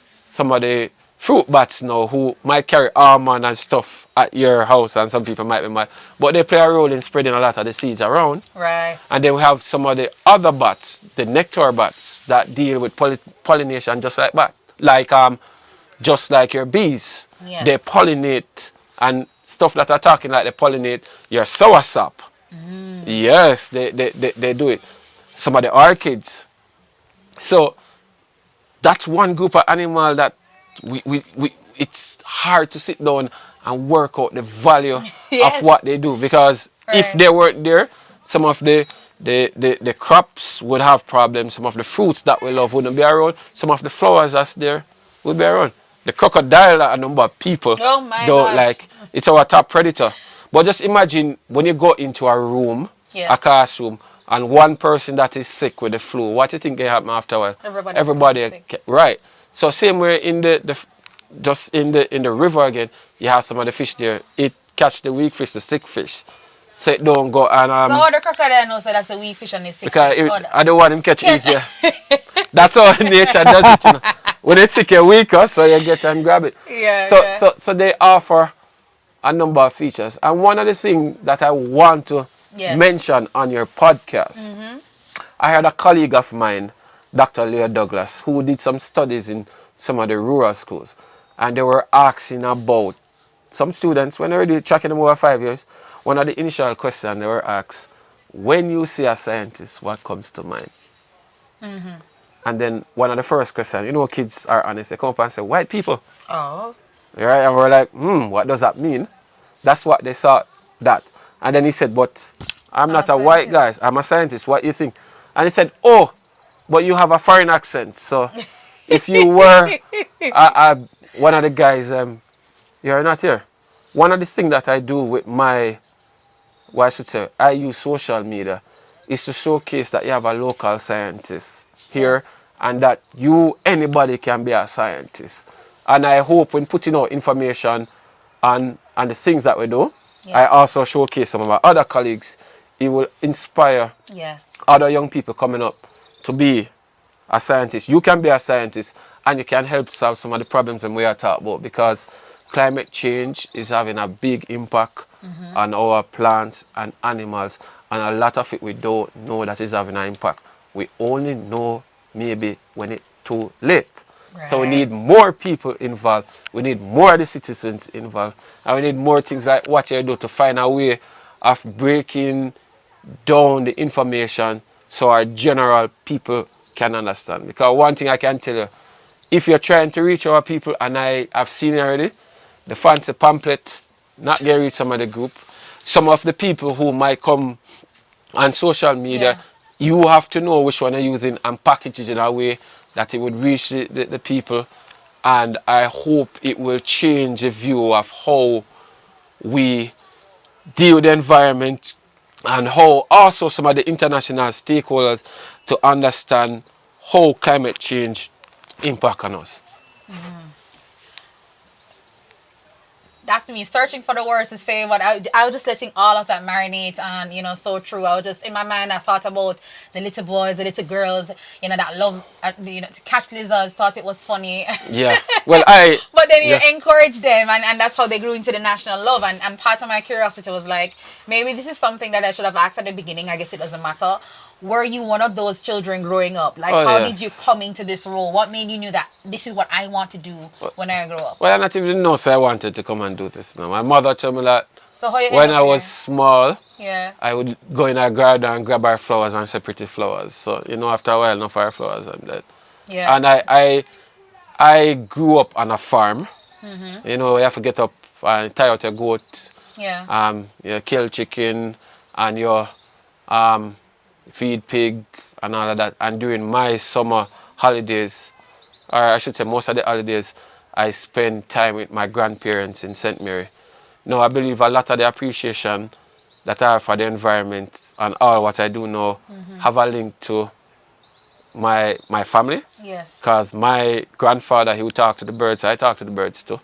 some of the fruit bats now who might carry almond and stuff at your house, and some people might be mad. But they play a role in spreading a lot of the seeds around. Right. And then we have some of the other bats, the nectar bats, that deal with pollination just like that. Just like your bees. Yes. They pollinate, and stuff that are talking like they pollinate your soursop. Yes, they do it. Some of the orchids. So that's one group of animal that we it's hard to sit down and work out the value Yes. of what they do, because if Right. they weren't there, some of the crops would have problems. Some of the fruits that we love wouldn't be around. Some of the flowers that's there would be around. The crocodile that a number of people Oh my don't gosh. like. It's our top predator. But just imagine when you go into a room, Yes. a classroom, and one person that is sick with the flu, what do you think can happen after a while? Everybody sick. Right. So same way in just in the river again, you have some of the fish there. It catch the weak fish, the sick fish. So it don't go and So how the crocodile knows that that's a wee fish and it's sick because fish? I don't want him catch easier. That's how nature does it, you know. When it's sick, you're weaker, so you get and grab it. Yeah, So yeah. so they offer a number of features. And one of the things that I want to Yes. mention on your podcast, I had a colleague of mine, Dr. Leah Douglas, who did some studies in some of the rural schools. And they were asking about some students, when they were tracking them over 5 years, one of the initial questions they were asked, when you see a scientist, what comes to mind? And then one of the first questions, you know, kids are honest, they come up and say, white people. Oh. Right? And we're like, what does that mean? That's what they saw that. And then he said, but I'm not a white guy, I'm a scientist, what do you think? And he said, oh, but you have a foreign accent. So if you were one of the guys, you're not here. One of the things that I do with my, what I should say, I use social media, is to showcase that you have a local scientist here, Yes. and that anybody can be a scientist. And I hope when putting out information on the things that we do, Yes. I also showcase some of my other colleagues. It will inspire Yes. other young people coming up to be a scientist. You can be a scientist, and you can help solve some of the problems that we are talking about, because climate change is having a big impact on our plants and animals, and a lot of it we don't know that is having an impact. We only know maybe when it's too late. So we need Right. more people involved. We need more of the citizens involved. And we need more things like what you do to find a way of breaking down the information so our general people can understand. Because one thing I can tell you, if you're trying to reach our people, and I have seen it already, the fancy pamphlet, not get reach some of the group. Some of the people who might come on social media, Yeah. you have to know which one you're using and package it in a way that it would reach the people. And I hope it will change the view of how we deal with the environment and how also some of the international stakeholders to understand how climate change impact on us. That's me searching for the words to say, but I was just letting all of that marinate, and so true. I was just in my mind. I thought about the little boys, the little girls, that love, to catch lizards. Thought it was funny. Yeah. Well, But then you yeah. encourage them, and that's how they grew into the national love. And part of my curiosity was like, maybe this is something that I should have asked at the beginning. I guess it doesn't matter. Were you one of those children growing up? Like, how Yes. did you come into this role? What made you knew that this is what I want to do when I grow up? Well, I not even know, so I wanted to come and do this now. My mother told me that So how you when end I up was small, here? Yeah. I would go in a garden and grab our flowers and say pretty flowers. So, after a while, enough our flowers and that. Yeah. And I grew up on a farm. You have to get up and tie out your goat, Yeah. you kill chicken, and you feed pig and all of that. And during my summer holidays, or I should say most of the holidays, I spend time with my grandparents in St. Mary. Now, I believe a lot of the appreciation that I have for the environment and all what I do now have a link to my family. Yes. Because my grandfather, he would talk to the birds. I talk to the birds too.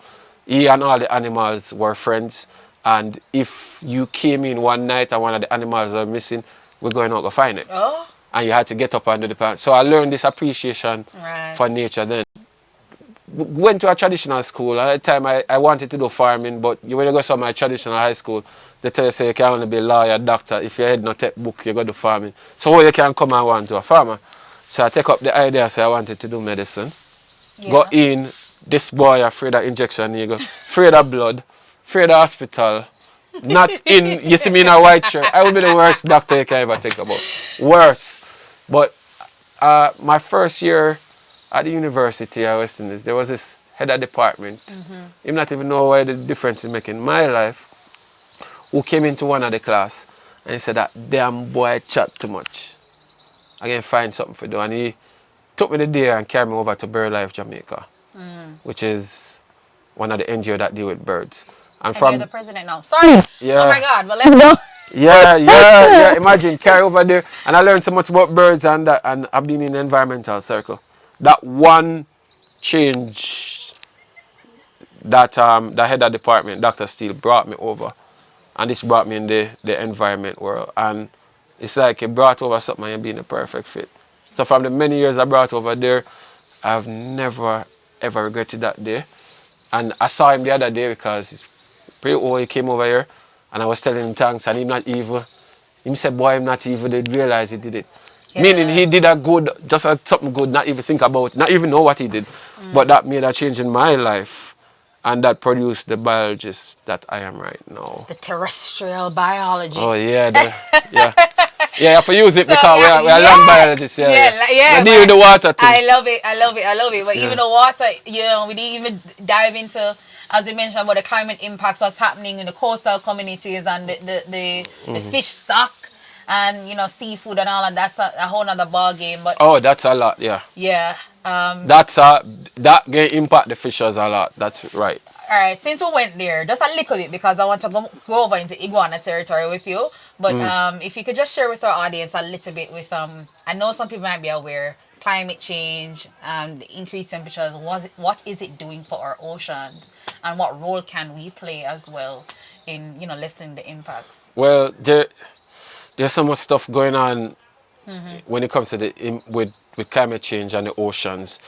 He and all the animals were friends. And if you came in one night and one of the animals were missing, we're going out to find it. Oh. And you had to get up and do the part. So I learned this appreciation Right. for nature then. Went to a traditional school. At the time, I wanted to do farming, but when you go to my traditional high school, they tell you, say you can only be a lawyer, doctor. If your head not take book, you go to farming. So how you can come and want to a farmer? So I take up the idea, so I wanted to do medicine. Yeah. Go in, this boy afraid of injection needle, afraid of blood, afraid of hospital. Not in, you see me in a white shirt. I would be the worst doctor you can ever think about. Worse. But my first year at the university at West Indies, there was this head of department. He not even know why the difference is making in my life, who came into one of the class and he said that damn boy chat too much. I can find something for do. And he took me the day and carried me over to BirdLife Jamaica, which is one of the NGO that deal with birds. And You're the president now. Sorry. Yeah. Oh my God. But let's go. Yeah. Imagine carry over there, and I learned so much about birds and that, and I've been in the environmental circle. That one change that the head of department, Dr. Steele, brought me over, and this brought me in the environment world, and it's like he brought over something and being a perfect fit. So from the many years I brought over there, I've never ever regretted that day. And I saw him the other day because he's pretty old. He came over here and I was telling him thanks, and him not evil. Him said, boy, him not evil, did realize he did it. Yeah. Meaning he did a good, just something good, not even think about it, not even know what he did. But that made a change in my life, and that produced the biologist that I am right now. The terrestrial biologist. Oh yeah, yeah. Yeah, you have to use it So, because yeah, we are land biologists. Yeah. We deal with the water too. I love it. But even the water, we didn't even dive into, as we mentioned, about the climate impacts, what's happening in the coastal communities and the fish stock and seafood and all, and that's a whole nother ball game. But Oh, that's a lot, yeah. yeah. That can impact the fishers a lot. That's right. All right, since we went there, just a little bit, because I want to go over into iguana territory with you. But if you could just share with our audience a little bit with, I know some people might be aware, climate change, the increased temperatures, what is it doing for our oceans? And what role can we play as well in, lessening the impacts? Well, there's so much stuff going on when it comes to with climate change and the oceans.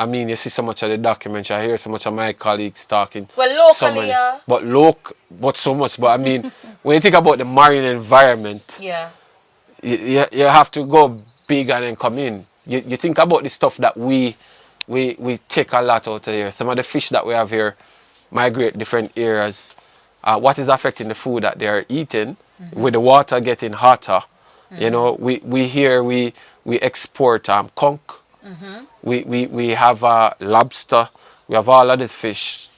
I mean, you see so much of the documentary. I hear so much of my colleagues talking. Well, so locally, many, but so much. But I mean, when you think about the marine environment, yeah, you have to go big and then come in. You think about the stuff that we take a lot out of here. Some of the fish that we have here migrate different areas. What is affecting the food that they are eating with the water getting hotter? We export conch. We have lobster. We have all of the fish.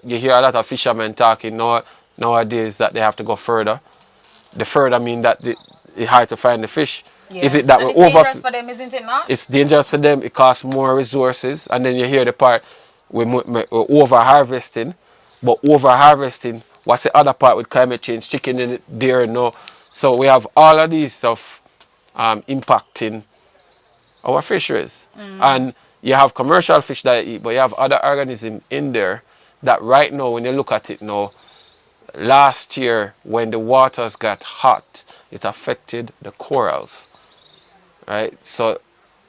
You hear a lot of fishermen talking nowadays that they have to go further. The further mean that it's hard to find the fish. Yeah. Is it that And we it's dangerous for them, isn't it not? it's dangerous for them, it costs more resources, and then you hear the part we're over harvesting, but over harvesting, what's the other part with climate change? Chicken in it there no. So we have all of these stuff impacting our fisheries. And you have commercial fish that you eat, but you have other organisms in there that right now, when you look at it now, last year when the waters got hot, it affected the corals, right? So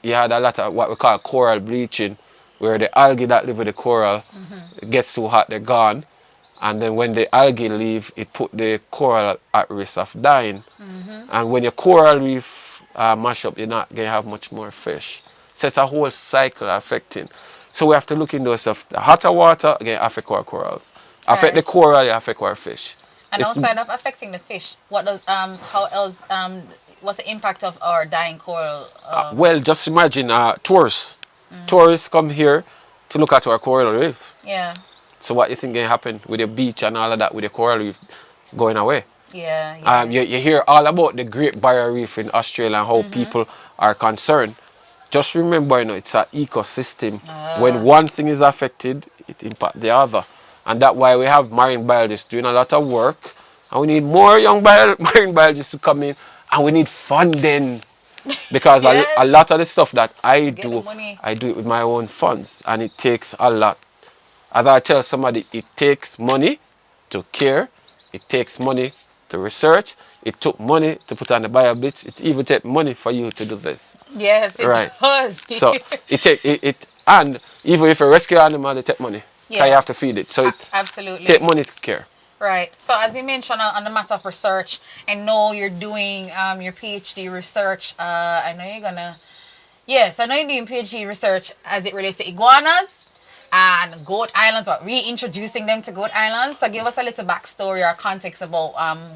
you had a lot of what we call coral bleaching, where the algae that live with the coral it gets too hot, they're gone. And then when the algae leave, it put the coral at risk of dying. And when your coral reef mash up, you're not going to have much more fish. So it's a whole cycle affecting. So we have to look into those stuff. The hotter water, again, affect our corals. Affect the Right. coral, it affect our fish. And It's, outside of affecting the fish, what does how else what's the impact of our dying coral? well, just imagine tourists. Tourists come here to look at our coral reef. Yeah, So what you think going to happen with the beach and all of that, with the coral reef going away? yeah, yeah. You hear all about the Great Barrier Reef in Australia and how people are concerned. Just remember, it's an ecosystem. When one thing is affected, it impacts the other. And that's why we have marine biologists doing a lot of work. And we need more young marine biologists to come in. And we need funding. Because Yes. a lot of the stuff that I Get the do, money. I do it with my own funds. And it takes a lot. As I tell somebody, it takes money to care. It takes money to research. It took money to put on the bio bits. It even takes money for you to do this. Yes, it Right. does. So and even if you rescue an animal, it take money. Yeah. Because you have to feed it. So it Absolutely. take money to care. Right. So as you mentioned on the matter of research, I know you're doing your PhD research. I know you're gonna. Yes, I know you're doing PhD research as it relates to iguanas and Goat Islands, or reintroducing them to Goat Islands. So give us a little backstory or context about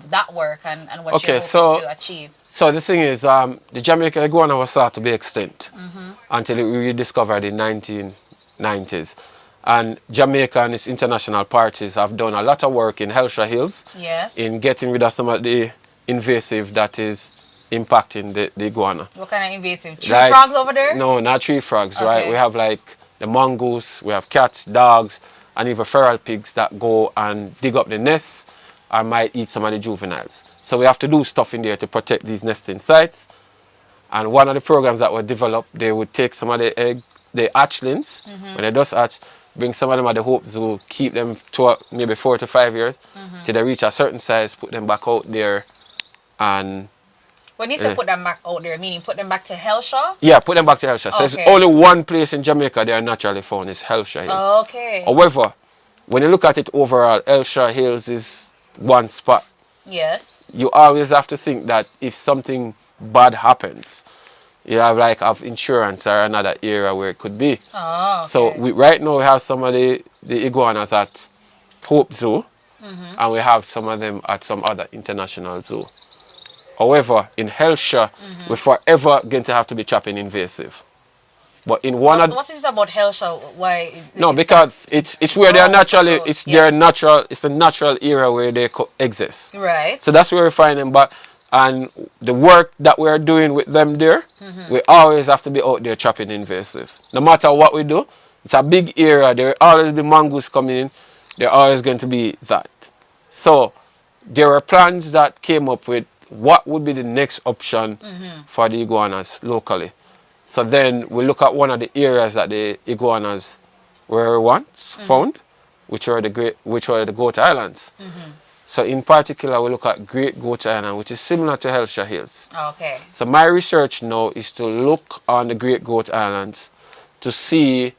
that work and what Okay, you're so- hoping to achieve. So the thing is, the Jamaican iguana was thought to be extinct until it was rediscovered in 1990s. And Jamaica and its international parties have done a lot of work in Hellshire Hills Yes. in getting rid of some of the invasive that is impacting the iguana. What kind of invasive? Tree Like- frogs over there? No, not tree frogs, right? Okay. We have like the mongoose, we have cats, dogs, and even feral pigs that go and dig up the nests or might eat some of the juveniles. So we have to do stuff in there to protect these nesting sites. And one of the programs that were developed, they would take some of the hatchlings, when they just hatch, bring some of them at the Hope Zoo, keep them to maybe 4 to 5 years, till they reach a certain size, put them back out there, and When you say put them back out there, meaning put them back to Hellshire? yeah, put them back to Hellshire. So it's Okay. only one place in Jamaica they are naturally found, is Hellshire Hills. Okay. However, when you look at it overall, Hellshire Hills is one spot. Yes. You always have to think that if something bad happens, you have insurance or another area where it could be. Oh, okay. So right now we have some of the iguanas at Hope Zoo, and we have some of them at some other international zoo. However, in Hellshire, we're forever going to have to be trapping invasive. But in one of What is it about Hellshire? Why? no, because it's where they are naturally, so- it's yeah. their natural, it's the natural area where they exist. Right. So that's where we find them. But and the work that we are doing with them there, we always have to be out there trapping invasive. No matter what we do, it's a big area. There will always be mongoose coming in. There always going to be that. So there were plans that came up with what would be the next option for the iguanas locally. So then we look at one of the areas that the iguanas were once found, which were the Goat Islands. So in particular, we look at Great Goat Island, which is similar to Hellshire Hills. Okay. So my research now is to look on the Great Goat Islands to see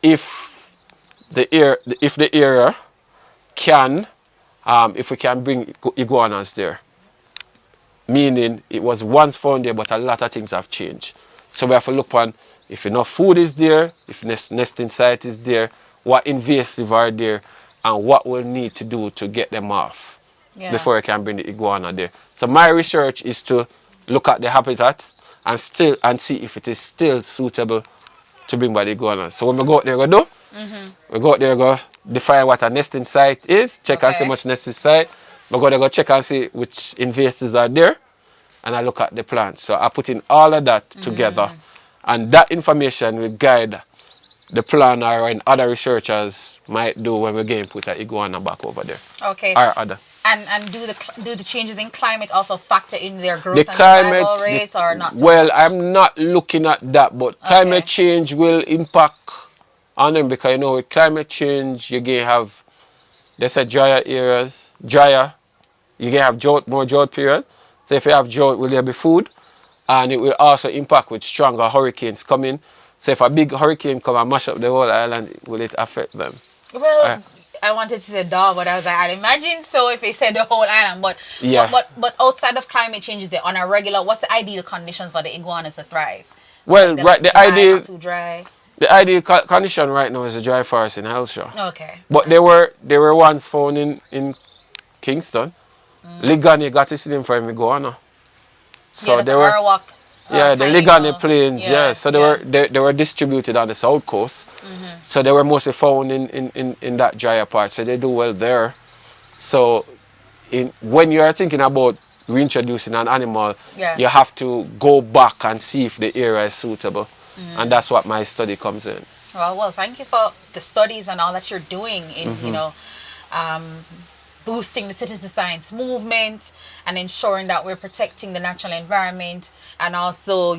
if the area can, if we can bring iguanas there. Meaning it was once found there, but a lot of things have changed. So we have to look on if enough food is there, if nesting site is there, what invasive are there, and what we'll need to do to get them off Yeah. before we can bring the iguana there. So my research is to look at the habitat and see if it is still suitable to bring by the iguanas. So when we go out there, we do. We go out there, go define what a nesting site is, check and see Okay. much nesting site. We go there, go check and see which invasives are there. and I look at the plants. So I put in all of that together, and that information will guide the planner and other researchers might do when we again put an iguana back over there. Okay. Or other. And do the changes in climate also factor in their The growth and climate, survival rates, or not so well, much? I'm not looking at that, but climate Okay. change will impact on them because, you know, with climate change, you can have, they said drier areas, drier, you can have drought, more drought period. So if you have drought, will there be food? And it will also impact with stronger hurricanes coming. So if a big hurricane come and mash up the whole island, will it affect them? Well, I wanted to say dog, but I was like, I'd imagine so if they said the whole island. But Yeah. but outside of climate changes, on a regular, what's the ideal conditions for the iguanas to thrive? Well, They're right, like dry, not too dry. the ideal condition right now is a dry forest in Hellshire. Okay. But they were once found in Kingston. Ligani got his name from iguana. So Yeah, they that's were, an Arawak. yeah, the Tiny Ligani little- plains, yeah. So they were distributed on the south coast. So they were mostly found in that drier part. So they do well there. So when you are thinking about reintroducing an animal, Yeah. you have to go back and see if the area is suitable. And that's what my study comes in. Well, thank you for the studies and all that you're doing in, boosting the citizen science movement and ensuring that we're protecting the natural environment, and also,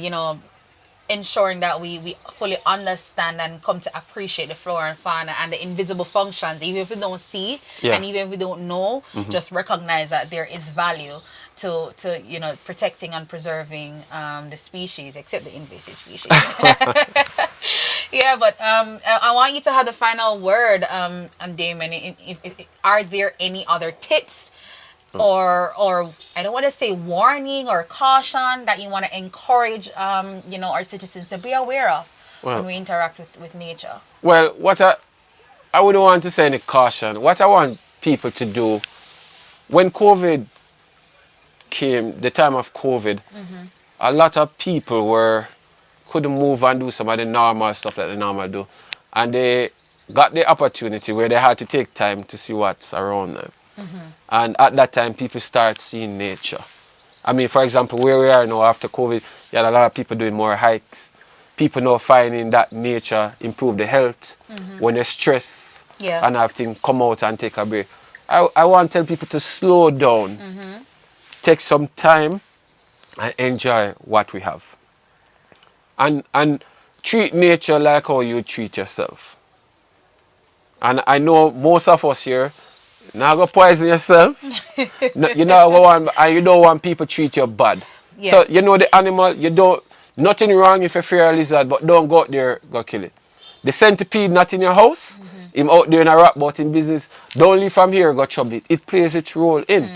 ensuring that we fully understand and come to appreciate the flora and fauna and the invisible functions, even if we don't see, Yeah. and even if we don't know, just recognize that there is value to protecting and preserving the species, except the invasive species. Yeah, but I want you to have the final word, Damion. If are there any other tips or I don't want to say warning or caution that you want to encourage our citizens to be aware of when we interact with nature? Well, I wouldn't want to say any caution. What I want people to do, when COVID came, the time of COVID, a lot of people couldn't move and do some of the normal stuff that they normally do. And they got the opportunity where they had to take time to see what's around them. And at that time, people start seeing nature. I mean, for example, where we are now after COVID, you had a lot of people doing more hikes. People now finding that nature improve the health when they stress and everything, come out and take a break. I want to tell people to slow down, take some time and enjoy what we have. And treat nature like how you treat yourself. And I know most of us here, not go poison yourself. No, you don't want people to treat you bad. Yes. So you know the animal, nothing wrong if you fear a lizard, but don't go out there, go kill it. The centipede not in your house, him out there in a rap about in business, don't leave from here, go trouble it. It plays its role in.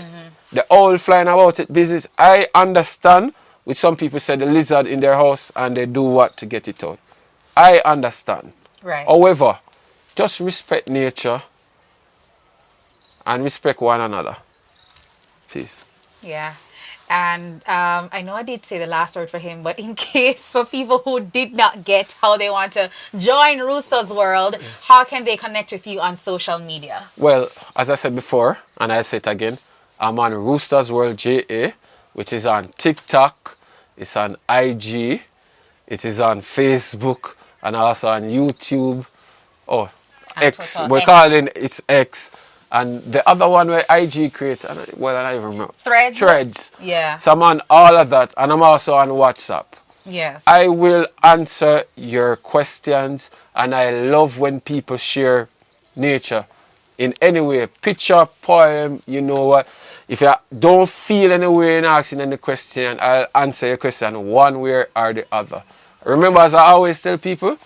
The owl flying about it business, I understand with some people say the lizard in their house and they do what to get it out. I understand. Right. However, just respect nature and respect one another. Please. Yeah. And I know I did say the last word for him, but in case for people who did not get how they want to join Rooster's World, how can they connect with you on social media? Well, as I said before, and I say it again, I'm on Rooster's World JA, which is on TikTok, it's on IG, it is on Facebook, and also on YouTube. Oh, And X. Twitter. We're X. calling it's X. And the other one where IG create, I don't even remember. Threads. Yeah. So I'm on all of that, and I'm also on WhatsApp. Yes. I will answer your questions, and I love when people share nature in any way, picture, poem, you know what. If you don't feel any way in asking any question, I'll answer your question one way or the other. Remember, as I always tell people,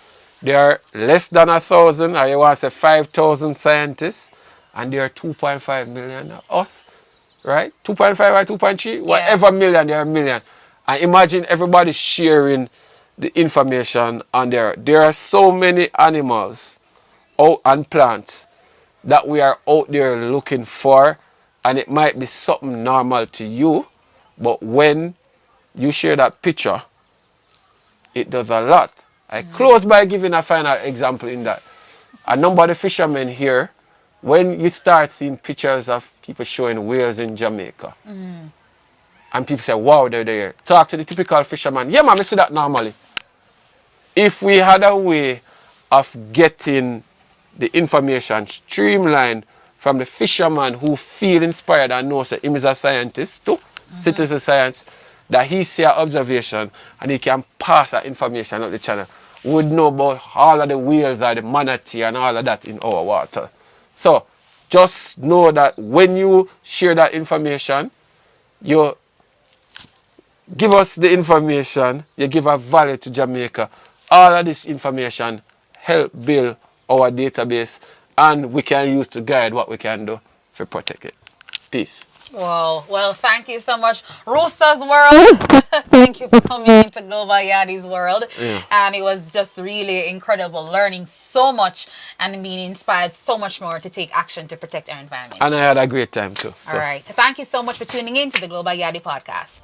there are less than 1,000, or you want to say 5,000 scientists, and there are 2.5 million of us, right? 2.5 or 2.3, whatever million, there are a million. And imagine everybody sharing the information on there. There are so many animals and plants that we are out there looking for, and it might be something normal to you, but when you share that picture, it does a lot. I close by giving a final example in that. A number of the fishermen here, when you start seeing pictures of people showing whales in Jamaica, And people say, wow, they're there. Talk to the typical fisherman. Yeah, man, I see that normally. If we had a way of getting the information streamlined from the fisherman who feel inspired and knows that him is a scientist too, citizen science, that he see an observation and he can pass that information up the channel, we would know about all of the whales and the manatee and all of that in our water. So just know that when you share that information, you give us the information, you give a value to Jamaica. All of this information help build our database and we can use to guide what we can do to protect it. Peace. Well, thank you so much, Rooster's World. Thank you for coming into Global Yaadie's world. Yeah. And it was just really incredible learning so much and being inspired so much more to take action to protect our environment. And I had a great time too. So. All right. Thank you so much for tuning in to the Global Yaadie podcast.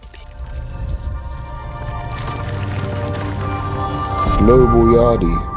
Global Yaadie.